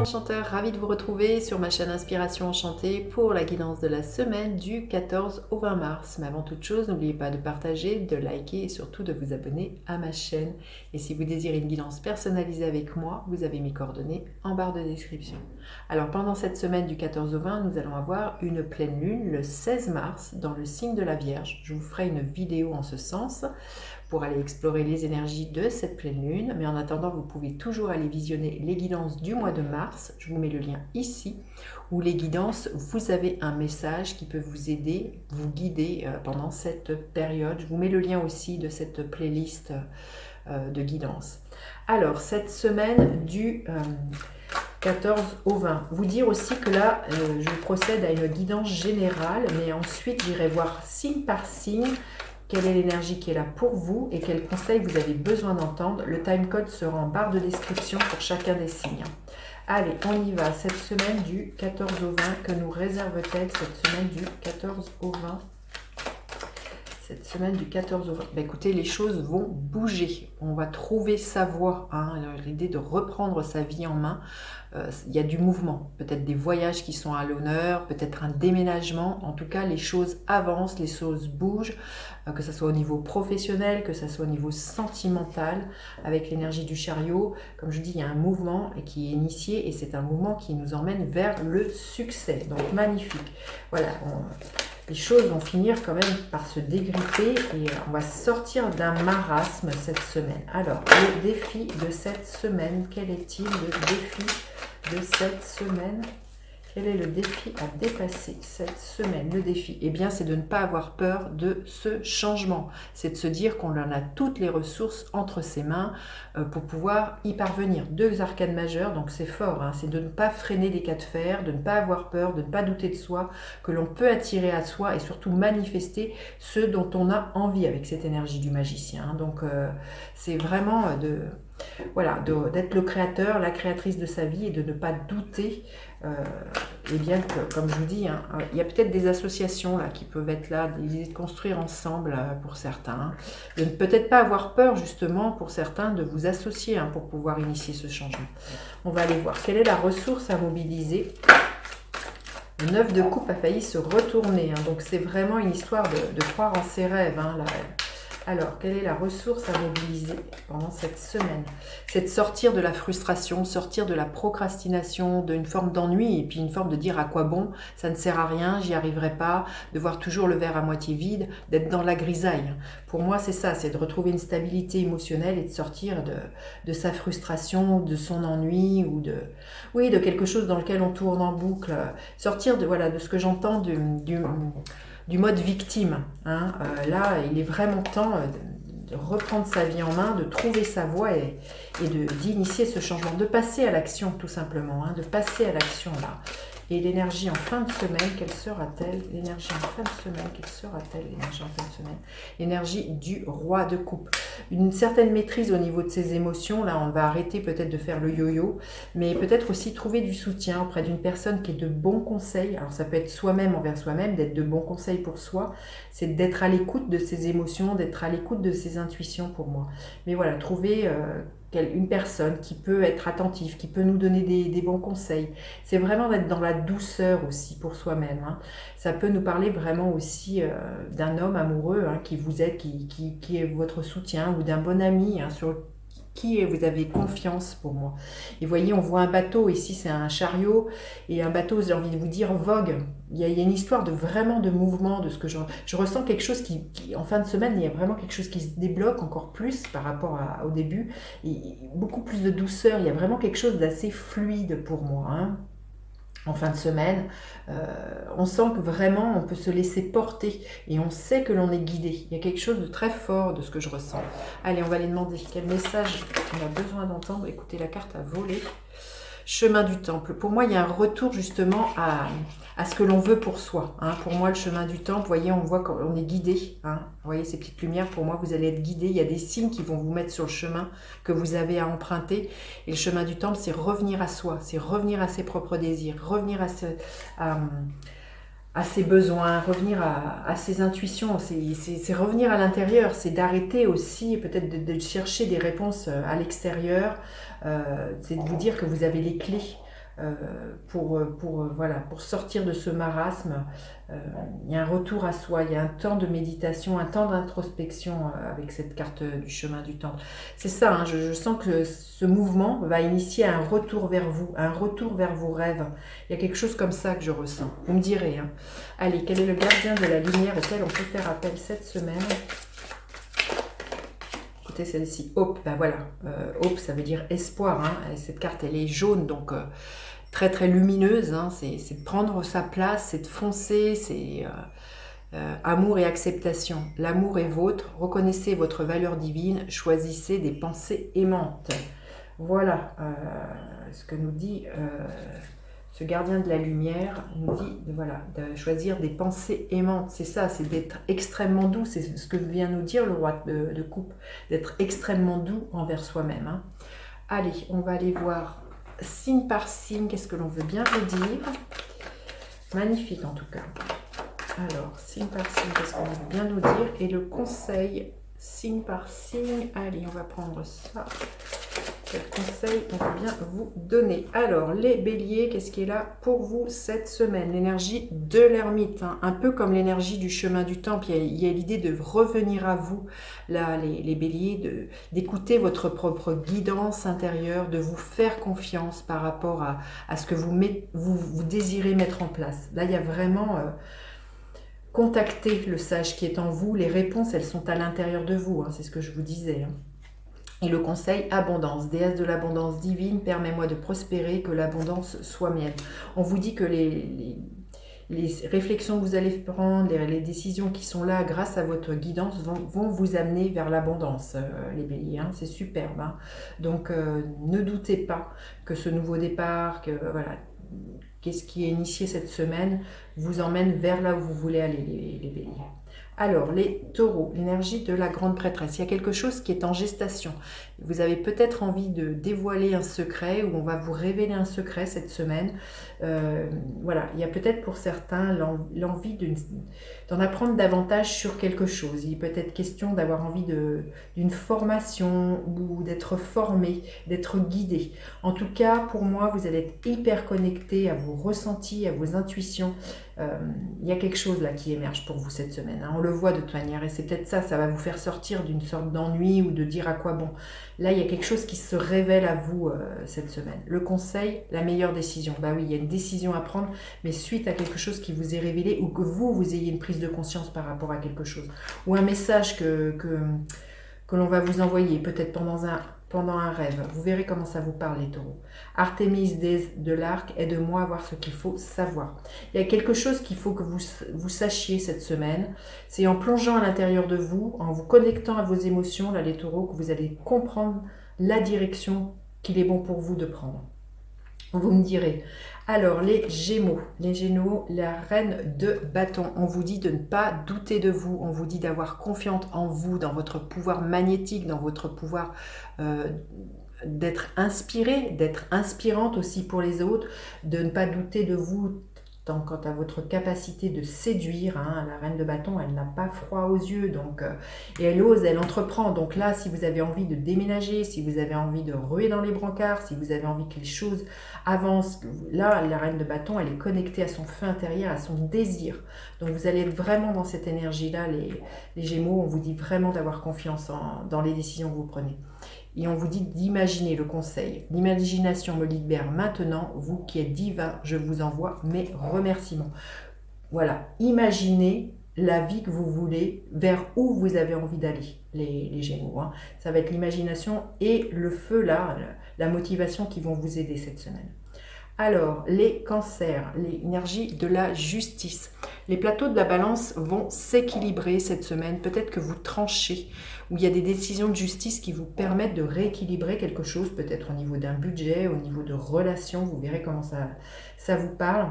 Enchanteur, ravie de vous retrouver sur ma chaîne Inspiration Enchantée pour la guidance de la semaine du 14 au 20 mars. Mais avant toute chose, n'oubliez pas de partager, de liker et surtout de vous abonner à ma chaîne. Et si vous désirez une guidance personnalisée avec moi, vous avez mes coordonnées en barre de description. Alors pendant cette semaine du 14 au 20, nous allons avoir une pleine lune le 16 mars dans le signe de la Vierge. Je vous ferai une vidéo en ce sens pour aller explorer les énergies de cette pleine lune. Mais en attendant, vous pouvez toujours aller visionner les guidances du mois de mars. Je vous mets le lien ici, où les guidances, vous avez un message qui peut vous aider, vous guider pendant cette période. Je vous mets le lien aussi de cette playlist de guidance. Alors, cette semaine du 14 au 20. Vous dire aussi que là, je procède à une guidance générale, mais ensuite j'irai voir signe par signe quelle est l'énergie qui est là pour vous et quels conseils vous avez besoin d'entendre. Le timecode sera en barre de description pour chacun des signes. Allez, on y va. Cette semaine du 14 au 20, que nous réserve-t-elle cette semaine du 14 au 20? Cette semaine du 14 au 20. Ben écoutez, les choses vont bouger. On va trouver sa voie. Hein. L'idée de reprendre sa vie en main. Il y a du mouvement, peut-être des voyages qui sont à l'honneur, peut-être un déménagement. En tout cas, les choses avancent, les choses bougent, que ce soit au niveau professionnel, que ce soit au niveau sentimental, avec l'énergie du chariot. Comme je dis, il y a un mouvement qui est initié et c'est un mouvement qui nous emmène vers le succès. Donc, magnifique. Voilà, les choses vont finir quand même par se dégripper et on va sortir d'un marasme cette semaine. Alors, le défi de cette semaine, quel est-il le défi de cette semaine? Quel est le défi à dépasser cette semaine? Le défi, eh bien, c'est de ne pas avoir peur de ce changement. C'est de se dire qu'on en a toutes les ressources entre ses mains pour pouvoir y parvenir. Deux arcanes majeures, donc c'est fort, hein, c'est de ne pas freiner les cas de fer, de ne pas avoir peur, de ne pas douter de soi, que l'on peut attirer à soi et surtout manifester ce dont on a envie avec cette énergie du magicien. Hein. Donc, c'est vraiment voilà, d'être le créateur, la créatrice de sa vie et de ne pas douter. Et bien que, comme je vous dis, hein, il y a peut-être des associations là, qui peuvent être là, l'idée de construire ensemble pour certains. Hein, de ne peut-être pas avoir peur justement pour certains de vous associer hein, pour pouvoir initier ce changement. On va aller voir quelle est la ressource à mobiliser. Le 9 de coupe a failli se retourner, hein, donc c'est vraiment une histoire de croire en ses rêves. Hein, là. Alors, quelle est la ressource à mobiliser pendant cette semaine? C'est de sortir de la frustration, sortir de la procrastination, d'une forme d'ennui et puis une forme de dire à quoi bon, ça ne sert à rien, j'y arriverai pas, de voir toujours le verre à moitié vide, d'être dans la grisaille. Pour moi, c'est ça, c'est de retrouver une stabilité émotionnelle et de sortir de sa frustration, de son ennui ou de quelque chose dans lequel on tourne en boucle. Sortir de ce que j'entends du mode victime. Hein. Là, il est vraiment temps de reprendre sa vie en main, de trouver sa voie et d'initier ce changement, de passer à l'action tout simplement, hein, de passer à l'action là. Et l'énergie en fin de semaine, quelle sera-t-elle? L'énergie en fin de semaine, quelle sera-t-elle? L'énergie en fin de semaine, l'énergie du roi de coupe. Une certaine maîtrise au niveau de ses émotions. Là, on va arrêter peut-être de faire le yo-yo, mais peut-être aussi trouver du soutien auprès d'une personne qui est de bons conseils. Alors, ça peut être soi-même envers soi-même, d'être de bons conseils pour soi. C'est d'être à l'écoute de ses émotions, d'être à l'écoute de ses intuitions pour moi. Mais voilà, trouver une personne qui peut être attentive, qui peut nous donner des bons conseils. C'est vraiment d'être dans la douceur aussi pour soi-même. Hein. Ça peut nous parler vraiment aussi d'un homme amoureux hein, qui vous aide, qui est votre soutien, ou d'un bon ami hein, sur qui vous avez confiance pour moi. Et voyez, on voit un bateau, ici c'est un chariot, et un bateau, j'ai envie de vous dire, vogue. Il y a une histoire vraiment de mouvement, de ce que je ressens quelque chose qui, en fin de semaine, il y a vraiment quelque chose qui se débloque encore plus par rapport au début, et beaucoup plus de douceur, il y a vraiment quelque chose d'assez fluide pour moi. Hein. En fin de semaine, on sent que vraiment on peut se laisser porter et on sait que l'on est guidé. Il y a quelque chose de très fort de ce que je ressens. Allez, on va aller demander quel message on a besoin d'entendre. Écoutez, la carte a volé. Chemin du temple. Pour moi, il y a un retour justement à ce que l'on veut pour soi. Hein. Pour moi, le chemin du temple, vous voyez, on voit qu'on est guidé. Hein. Vous voyez ces petites lumières, pour moi, vous allez être guidé. Il y a des signes qui vont vous mettre sur le chemin que vous avez à emprunter. Et le chemin du temple, c'est revenir à soi, c'est revenir à ses propres désirs, revenir à ses besoins, revenir à ses intuitions, c'est revenir à l'intérieur, c'est d'arrêter aussi peut-être de chercher des réponses à l'extérieur, c'est de vous dire que vous avez les clés voilà, pour sortir de ce marasme. Il y a un retour à soi, il y a un temps de méditation, un temps d'introspection avec cette carte du chemin du temps. C'est ça, hein, je sens que ce mouvement va initier un retour vers vous, un retour vers vos rêves. Il y a quelque chose comme ça que je ressens. Vous me direz. Hein. Allez, quel est le gardien de la lumière auquel on peut faire appel cette semaine? Écoutez, celle-ci, Hope, ben voilà. Hope, ça veut dire espoir. Hein. Et cette carte, elle est jaune, donc très très lumineuse. Hein. C'est de prendre sa place, c'est de foncer, c'est amour et acceptation. L'amour est vôtre, reconnaissez votre valeur divine, choisissez des pensées aimantes. Voilà ce que nous dit ce gardien de la lumière, nous dit voilà, de choisir des pensées aimantes. C'est ça, c'est d'être extrêmement doux, c'est ce que vient nous dire le roi de coupe, d'être extrêmement doux envers soi-même. Hein. Allez, on va aller voir signe par signe, qu'est-ce que l'on veut bien vous dire. Magnifique en tout cas. Alors, signe par signe, qu'est-ce qu'on veut bien nous dire? Et le conseil, signe par signe. Allez, on va prendre ça. Quel conseil on peut bien vous donner? Alors, les béliers, qu'est-ce qui est là pour vous cette semaine? L'énergie de l'ermite, hein, un peu comme l'énergie du chemin du temple. Il y a l'idée de revenir à vous, là, les béliers, d'écouter votre propre guidance intérieure, de vous faire confiance par rapport à ce que vous désirez mettre en place. Là, il y a vraiment... contactez le sage qui est en vous. Les réponses, elles sont à l'intérieur de vous. Hein, c'est ce que je vous disais. Hein. Et le conseil, abondance. Déesse de l'abondance divine, permets-moi de prospérer, que l'abondance soit mienne. On vous dit que les réflexions que vous allez prendre, les décisions qui sont là grâce à votre guidance vont vous amener vers l'abondance, les béliers. Hein, c'est superbe. Hein. Donc, ne doutez pas que ce nouveau départ, que voilà... Qu'est-ce qui est initié cette semaine vous emmène vers là où vous voulez aller, les béliers. Alors, les taureaux, l'énergie de la grande prêtresse. Il y a quelque chose qui est en gestation. Vous avez peut-être envie de dévoiler un secret ou on va vous révéler un secret cette semaine. Voilà, il y a peut-être pour certains l'envie d'en apprendre davantage sur quelque chose. Il est peut-être question d'avoir envie d'une formation ou d'être formé, d'être guidé. En tout cas, pour moi, vous allez être hyper connecté à vos ressentis, à vos intuitions. Il y a quelque chose là qui émerge pour vous cette semaine. Hein. On le voit de toute manière et c'est peut-être ça, ça va vous faire sortir d'une sorte d'ennui ou de dire à quoi bon. Là, il y a quelque chose qui se révèle à vous cette semaine. Le conseil, la meilleure décision. Bah oui, il y a une décision à prendre, mais suite à quelque chose qui vous est révélé ou que vous ayez une prise de conscience par rapport à quelque chose. Ou un message que l'on va vous envoyer, peut-être pendant un rêve. Vous verrez comment ça vous parle, les taureaux. Artémis, déesse de l'arc, aide-moi à voir ce qu'il faut savoir. Il y a quelque chose qu'il faut que vous sachiez cette semaine. C'est en plongeant à l'intérieur de vous, en vous connectant à vos émotions, là, les taureaux, que vous allez comprendre la direction qu'il est bon pour vous de prendre. Vous me direz. Alors, les Gémeaux, la reine de bâton. On vous dit de ne pas douter de vous. On vous dit d'avoir confiance en vous, dans votre pouvoir magnétique, dans votre pouvoir d'être inspiré, d'être inspirante aussi pour les autres, de ne pas douter de vous quant à votre capacité de séduire. Hein. La reine de bâton, elle n'a pas froid aux yeux, donc et elle ose, elle entreprend. Donc là, si vous avez envie de déménager, si vous avez envie de ruer dans les brancards, si vous avez envie que les choses avancent, là, la reine de bâton, elle est connectée à son feu intérieur, à son désir. Donc vous allez être vraiment dans cette énergie-là, les Gémeaux. On vous dit vraiment d'avoir confiance dans les décisions que vous prenez. Et on vous dit d'imaginer le conseil. L'imagination me libère maintenant. Vous qui êtes divin, je vous envoie mes remerciements. Voilà, imaginez la vie que vous voulez, vers où vous avez envie d'aller, les Gémeaux. Hein. Ça va être l'imagination et le feu là, la motivation qui vont vous aider cette semaine. Alors, les cancers, l'énergie de la justice. Les plateaux de la balance vont s'équilibrer cette semaine. Peut-être que vous tranchez, où il y a des décisions de justice qui vous permettent de rééquilibrer quelque chose, peut-être au niveau d'un budget, au niveau de relations. Vous verrez comment ça vous parle.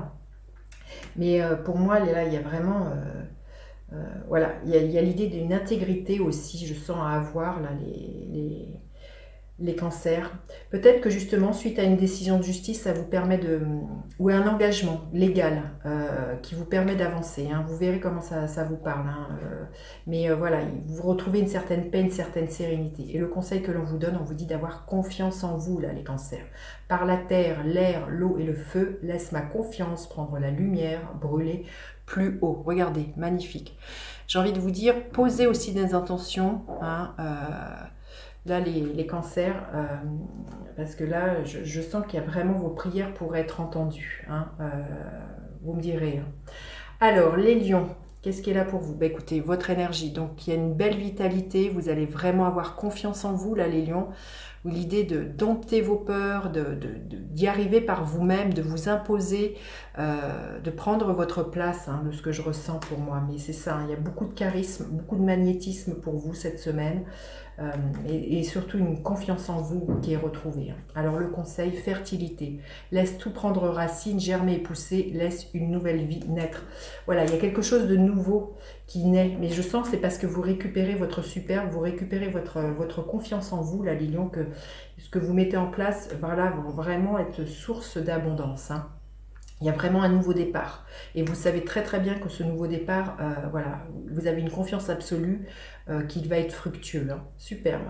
Mais pour moi, là, il y a vraiment... voilà, il y a l'idée d'une intégrité aussi, je sens à avoir, là, les cancers. Peut-être que justement, suite à une décision de justice, ça vous permet de... ou un engagement légal qui vous permet d'avancer. Hein. Vous verrez comment ça vous parle. Hein. Mais voilà, vous retrouvez une certaine paix, une certaine sérénité. Et le conseil que l'on vous donne, on vous dit d'avoir confiance en vous, là, les cancers. Par la terre, l'air, l'eau et le feu, laisse ma confiance prendre la lumière, brûler plus haut. Regardez, magnifique. J'ai envie de vous dire, posez aussi des intentions. Hein, là, les cancers, parce que là, je sens qu'il y a vraiment vos prières pour être entendues. Hein, vous me direz. Hein. Alors, les lions, qu'est-ce qui est là pour vous? Bah, écoutez, votre énergie. Donc, il y a une belle vitalité. Vous allez vraiment avoir confiance en vous, là, les lions. L'idée de dompter vos peurs, d'y arriver par vous-même, de vous imposer, de prendre votre place, hein, de ce que je ressens pour moi. Mais c'est ça, hein, il y a beaucoup de charisme, beaucoup de magnétisme pour vous cette semaine. Et surtout une confiance en vous qui est retrouvée. Alors le conseil, fertilité. Laisse tout prendre racine, germer et pousser, laisse une nouvelle vie naître. Voilà, il y a quelque chose de nouveau qui naît. Mais je sens que c'est parce que vous récupérez votre superbe, vous récupérez votre confiance en vous, là, les lions, que ce que vous mettez en place, voilà, vont vraiment être source d'abondance. Hein. Il y a vraiment un nouveau départ. Et vous savez très très bien que ce nouveau départ, voilà, vous avez une confiance absolue qu'il va être fructueux. Hein. Superbe.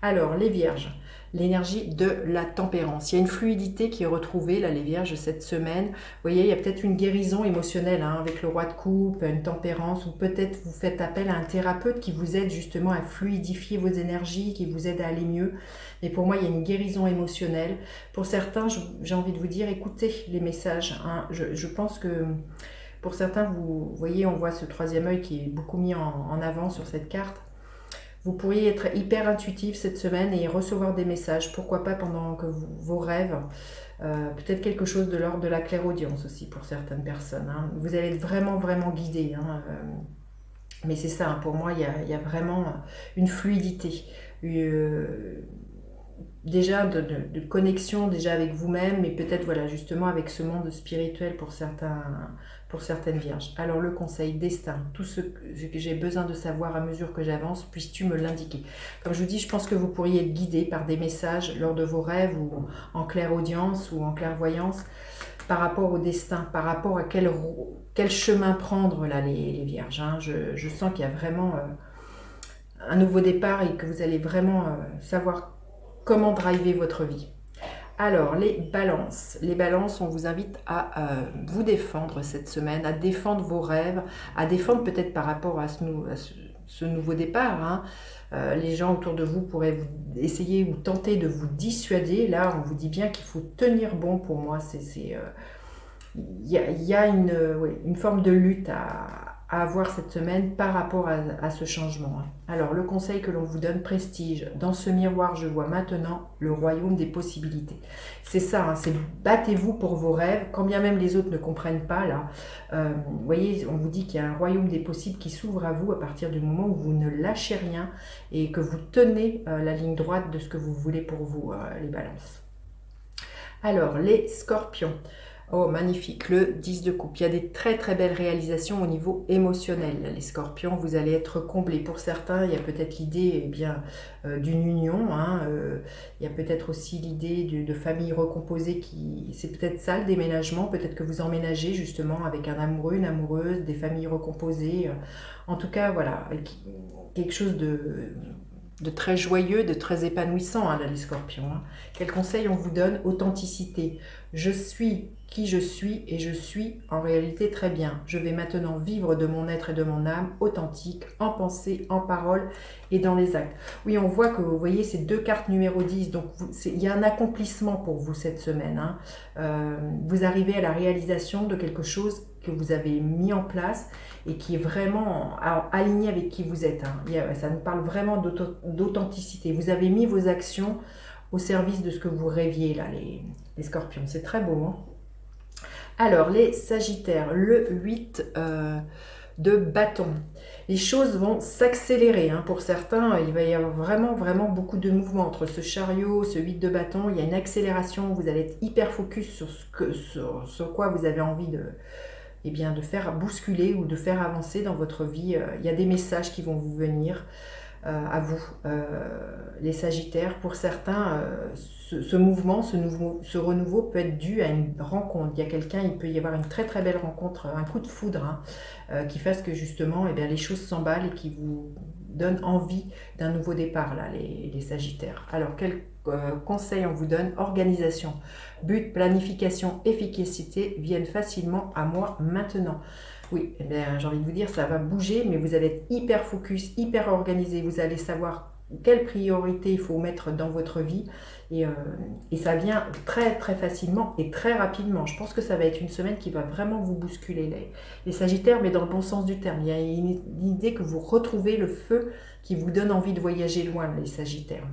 Alors, les vierges, l'énergie de la tempérance. Il y a une fluidité qui est retrouvée, là, les vierges, cette semaine. Vous voyez, il y a peut-être une guérison émotionnelle hein, avec le roi de coupe, une tempérance, ou peut-être vous faites appel à un thérapeute qui vous aide justement à fluidifier vos énergies, qui vous aide à aller mieux. Mais pour moi, il y a une guérison émotionnelle. Pour certains, j'ai envie de vous dire, écoutez les messages. Hein. Je pense que pour certains, vous voyez, on voit ce troisième œil qui est beaucoup mis en avant sur cette carte. Vous pourriez être hyper intuitif cette semaine et recevoir des messages. Pourquoi pas pendant que vos rêves, peut-être quelque chose de l'ordre de la clairaudience aussi pour certaines personnes. Hein. Vous allez être vraiment, vraiment guidé. Hein. Mais c'est ça, hein, pour moi, il y a vraiment une fluidité. Déjà de connexion déjà avec vous-même, mais peut-être voilà justement avec ce monde spirituel pour certaines vierges. Alors le conseil, destin, tout ce que j'ai besoin de savoir à mesure que j'avance, puisses-tu me l'indiquer. Comme je vous dis, je pense que vous pourriez être guidé par des messages lors de vos rêves ou en clairaudience ou en clairvoyance par rapport au destin, par rapport à quel chemin prendre là les vierges. Hein. Je sens qu'il y a vraiment un nouveau départ et que vous allez vraiment savoir comment driver votre vie. Alors, les balances. Les balances, on vous invite à vous défendre cette semaine, à défendre vos rêves, à défendre peut-être par rapport à ce nouveau départ. Hein. Les gens autour de vous pourraient essayer ou tenter de vous dissuader. Là, on vous dit bien qu'il faut tenir bon pour moi. Il y a une forme de lutte à avoir cette semaine par rapport à ce changement. Alors, le conseil que l'on vous donne, prestige. Dans ce miroir, je vois maintenant le royaume des possibilités. C'est ça, hein, c'est battez-vous pour vos rêves, quand bien même les autres ne comprennent pas. Là, vous voyez, on vous dit qu'il y a un royaume des possibles qui s'ouvre à vous à partir du moment où vous ne lâchez rien et que vous tenez la ligne droite de ce que vous voulez pour vous, les balances. Alors, les scorpions. Oh, magnifique, le 10 de coupe. Il y a des très très belles réalisations au niveau émotionnel. Les scorpions, vous allez être comblés. Pour certains, il y a peut-être l'idée d'une union. Hein, il y a peut-être aussi l'idée de famille recomposée. C'est peut-être ça le déménagement. Peut-être que vous emménagez justement avec un amoureux, une amoureuse, des familles recomposées. En tout cas, voilà, quelque chose de très joyeux, de très épanouissant, hein, là, les scorpions. Hein. Quel conseil on vous donne? Authenticité. Je suis qui je suis et je suis en réalité très bien. Je vais maintenant vivre de mon être et de mon âme authentique, en pensée, en parole et dans les actes. Oui, on voit que vous voyez ces deux cartes numéro 10, donc il y a un accomplissement pour vous cette semaine. Hein. Vous arrivez à la réalisation de quelque chose que vous avez mis en place et qui est vraiment aligné avec qui vous êtes. Hein. Ça nous parle vraiment d'authenticité. Vous avez mis vos actions au service de ce que vous rêviez, là, les scorpions. C'est très beau. Hein. Alors, les sagittaires, le 8 de bâton. Les choses vont s'accélérer. Hein. Pour certains, il va y avoir vraiment, vraiment beaucoup de mouvements entre ce chariot, ce 8 de bâton. Il y a une accélération. Vous allez être hyper focus sur quoi vous avez envie de faire bousculer ou de faire avancer dans votre vie. Il y a des messages qui vont vous venir. à vous, les Sagittaires. Pour certains, ce mouvement, ce renouveau peut être dû à une rencontre. Il y a quelqu'un, il peut y avoir une très très belle rencontre, un coup de foudre, hein, qui fasse que justement eh bien, les choses s'emballent et qui vous donne envie d'un nouveau départ, là, les Sagittaires. Alors, quel conseil on vous donne? Organisation, but, planification, efficacité viennent facilement à moi maintenant. Oui, eh bien, j'ai envie de vous dire, ça va bouger, mais vous allez être hyper focus, hyper organisé. Vous allez savoir quelle priorité il faut mettre dans votre vie. Et ça vient très très facilement et très rapidement. Je pense que ça va être une semaine qui va vraiment vous bousculer, les Sagittaires, mais dans le bon sens du terme. Il y a une idée que vous retrouvez le feu qui vous donne envie de voyager loin, les Sagittaires.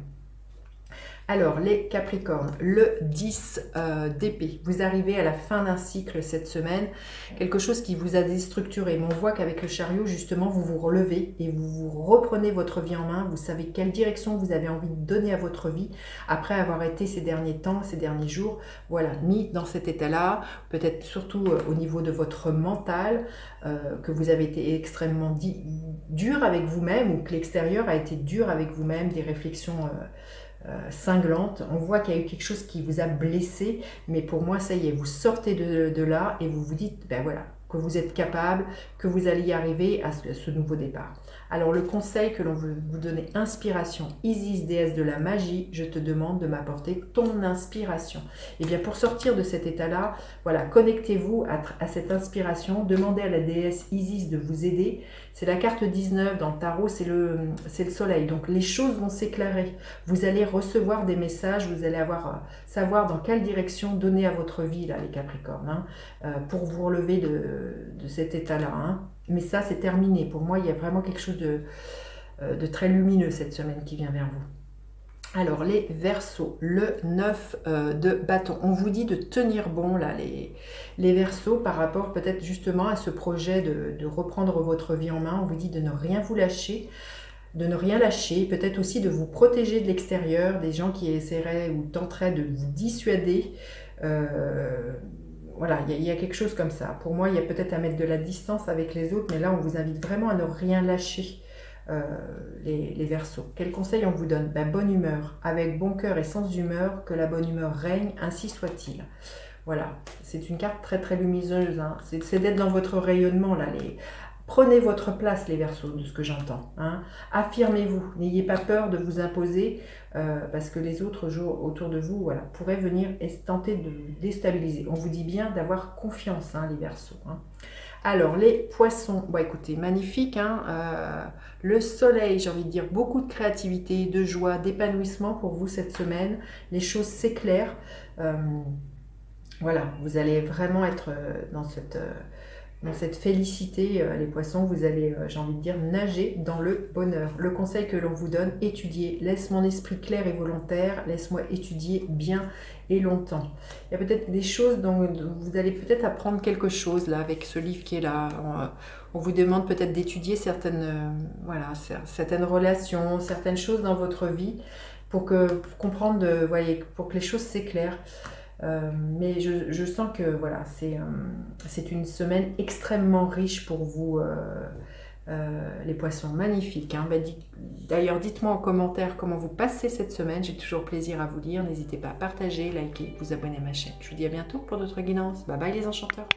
Alors, les Capricornes, le 10 d'épée. Vous arrivez à la fin d'un cycle cette semaine, quelque chose qui vous a déstructuré. Mais on voit qu'avec le chariot, justement, vous vous relevez et vous reprenez votre vie en main. Vous savez quelle direction vous avez envie de donner à votre vie après avoir été ces derniers temps, ces derniers jours, voilà, mis dans cet état-là. Peut-être surtout au niveau de votre mental, que vous avez été extrêmement dur avec vous-même ou que l'extérieur a été dur avec vous-même, des réflexions cinglante. On voit qu'il y a eu quelque chose qui vous a blessé, mais pour moi, ça y est, vous sortez de là et vous vous dites, ben voilà, que vous êtes capable, que vous allez y arriver à ce nouveau départ. Alors, le conseil que l'on veut vous donner, inspiration, Isis, déesse de la magie, je te demande de m'apporter ton inspiration. Et bien, pour sortir de cet état-là, voilà, connectez-vous à cette inspiration, demandez à la déesse Isis de vous aider. C'est la carte 19 dans le tarot, c'est le soleil. Donc, les choses vont s'éclairer. Vous allez recevoir des messages, vous allez savoir dans quelle direction donner à votre vie, là, les Capricornes, hein, pour vous relever de cet état-là. Hein. Mais ça, c'est terminé. Pour moi, il y a vraiment quelque chose de très lumineux cette semaine qui vient vers vous. Alors, les Verseaux, le 9 de bâton. On vous dit de tenir bon, là, les Verseaux, par rapport peut-être justement à ce projet de reprendre votre vie en main. On vous dit de ne rien vous lâcher, de ne rien lâcher, peut-être aussi de vous protéger de l'extérieur, des gens qui essaieraient ou tenteraient de vous dissuader. Voilà, il y a quelque chose comme ça. Pour moi, il y a peut-être à mettre de la distance avec les autres, mais là, on vous invite vraiment à ne rien lâcher, les Verseaux. Quel conseil on vous donne? Ben, bonne humeur, avec bon cœur et sens d'humeur, que la bonne humeur règne, ainsi soit-il. Voilà, c'est une carte très très lumineuse, hein. C'est d'être dans votre rayonnement, là. Prenez votre place, les Verseaux, de ce que j'entends. Hein. Affirmez-vous, n'ayez pas peur de vous imposer, parce que les autres jours autour de vous, voilà, pourraient venir tenter de vous déstabiliser. On vous dit bien d'avoir confiance, hein, les Verseaux. Hein. Alors, les Poissons, bon, écoutez, magnifique, hein, le soleil, j'ai envie de dire, beaucoup de créativité, de joie, d'épanouissement pour vous cette semaine. Les choses s'éclairent. Voilà, vous allez vraiment être dans cette félicité, les Poissons, vous allez, j'ai envie de dire, nager dans le bonheur. Le conseil que l'on vous donne, étudiez. Laisse mon esprit clair et volontaire, laisse-moi étudier bien et longtemps. Il y a peut-être des choses dont vous allez peut-être apprendre quelque chose là avec ce livre qui est là. On vous demande peut-être d'étudier certaines relations, certaines choses dans votre vie pour comprendre, voyez, pour que les choses s'éclairent. Mais je sens que voilà, c'est une semaine extrêmement riche pour vous, les Poissons. Magnifique. Hein. D'ailleurs, dites-moi en commentaire comment vous passez cette semaine. J'ai toujours plaisir à vous lire. N'hésitez pas à partager, liker, vous abonner à ma chaîne. Je vous dis à bientôt pour d'autres guidances. Bye bye les enchanteurs.